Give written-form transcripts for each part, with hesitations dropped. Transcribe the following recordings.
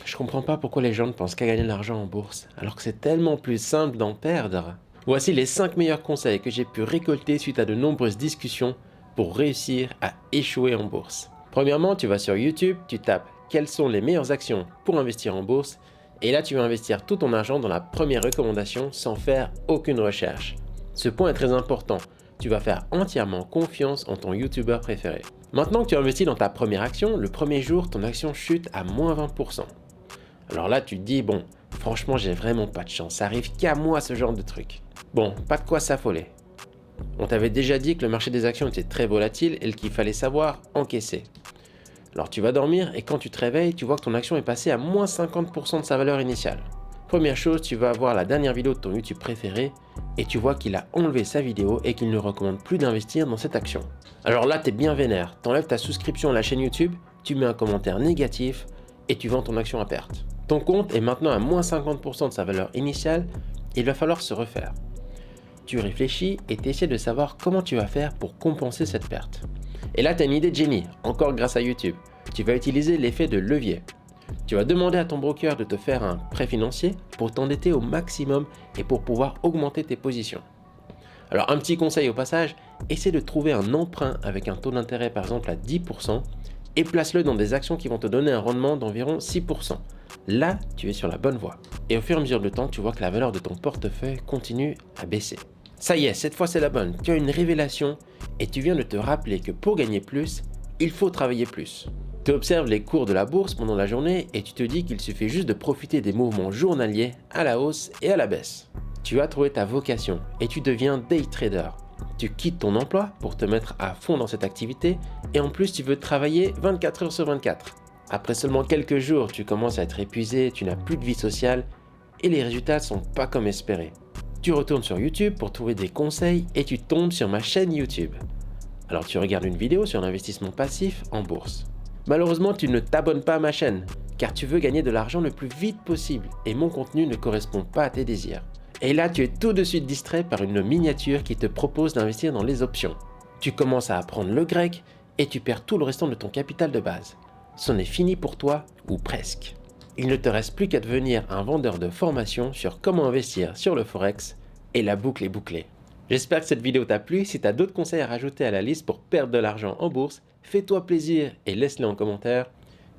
Je comprends pas pourquoi les gens ne pensent qu'à gagner de l'argent en bourse, alors que c'est tellement plus simple d'en perdre. Voici les 5 meilleurs conseils que j'ai pu récolter suite à de nombreuses discussions pour réussir à échouer en bourse. Premièrement, tu vas sur YouTube, tu tapes quelles sont les meilleures actions pour investir en bourse, et là tu vas investir tout ton argent dans la première recommandation sans faire aucune recherche. Ce point est très important, tu vas faire entièrement confiance en ton YouTuber préféré. Maintenant que tu as investi dans ta première action, le premier jour, ton action chute à moins 20%. Alors là, tu te dis, bon, franchement, j'ai vraiment pas de chance, ça arrive qu'à moi ce genre de truc. Bon, pas de quoi s'affoler. On t'avait déjà dit que le marché des actions était très volatile et qu'il fallait savoir encaisser. Alors tu vas dormir et quand tu te réveilles, tu vois que ton action est passée à moins 50% de sa valeur initiale. Première chose, tu vas voir la dernière vidéo de ton YouTube préféré et tu vois qu'il a enlevé sa vidéo et qu'il ne recommande plus d'investir dans cette action. Alors là, t'es bien vénère, t'enlèves ta souscription à la chaîne YouTube, tu mets un commentaire négatif et tu vends ton action à perte. Ton compte est maintenant à moins 50% de sa valeur initiale et il va falloir se refaire. Tu réfléchis et tu essaies de savoir comment tu vas faire pour compenser cette perte. Et là, tu as une idée de génie, encore grâce à YouTube. Tu vas utiliser l'effet de levier. Tu vas demander à ton broker de te faire un prêt financier pour t'endetter au maximum et pour pouvoir augmenter tes positions. Alors un petit conseil au passage, essaie de trouver un emprunt avec un taux d'intérêt par exemple à 10% et place-le dans des actions qui vont te donner un rendement d'environ 6%. Là, tu es sur la bonne voie. Et au fur et à mesure du temps, tu vois que la valeur de ton portefeuille continue à baisser. Ça y est, cette fois c'est la bonne. Tu as une révélation et tu viens de te rappeler que pour gagner plus, il faut travailler plus. Tu observes les cours de la bourse pendant la journée et tu te dis qu'il suffit juste de profiter des mouvements journaliers à la hausse et à la baisse. Tu as trouvé ta vocation et tu deviens day trader. Tu quittes ton emploi pour te mettre à fond dans cette activité et en plus tu veux travailler 24 heures sur 24. Après seulement quelques jours, tu commences à être épuisé, tu n'as plus de vie sociale et les résultats ne sont pas comme espéré. Tu retournes sur YouTube pour trouver des conseils et tu tombes sur ma chaîne YouTube. Alors tu regardes une vidéo sur l'investissement passif en bourse. Malheureusement, tu ne t'abonnes pas à ma chaîne car tu veux gagner de l'argent le plus vite possible et mon contenu ne correspond pas à tes désirs. Et là, tu es tout de suite distrait par une miniature qui te propose d'investir dans les options. Tu commences à apprendre le grec et tu perds tout le restant de ton capital de base. C'en est fini pour toi, ou presque. Il ne te reste plus qu'à devenir un vendeur de formation sur comment investir sur le Forex et la boucle est bouclée. J'espère que cette vidéo t'a plu. Si tu as d'autres conseils à rajouter à la liste pour perdre de l'argent en bourse, fais-toi plaisir et laisse-les en commentaire.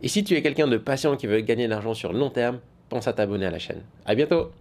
Et si tu es quelqu'un de patient qui veut gagner de l'argent sur le long terme, pense à t'abonner à la chaîne. À bientôt!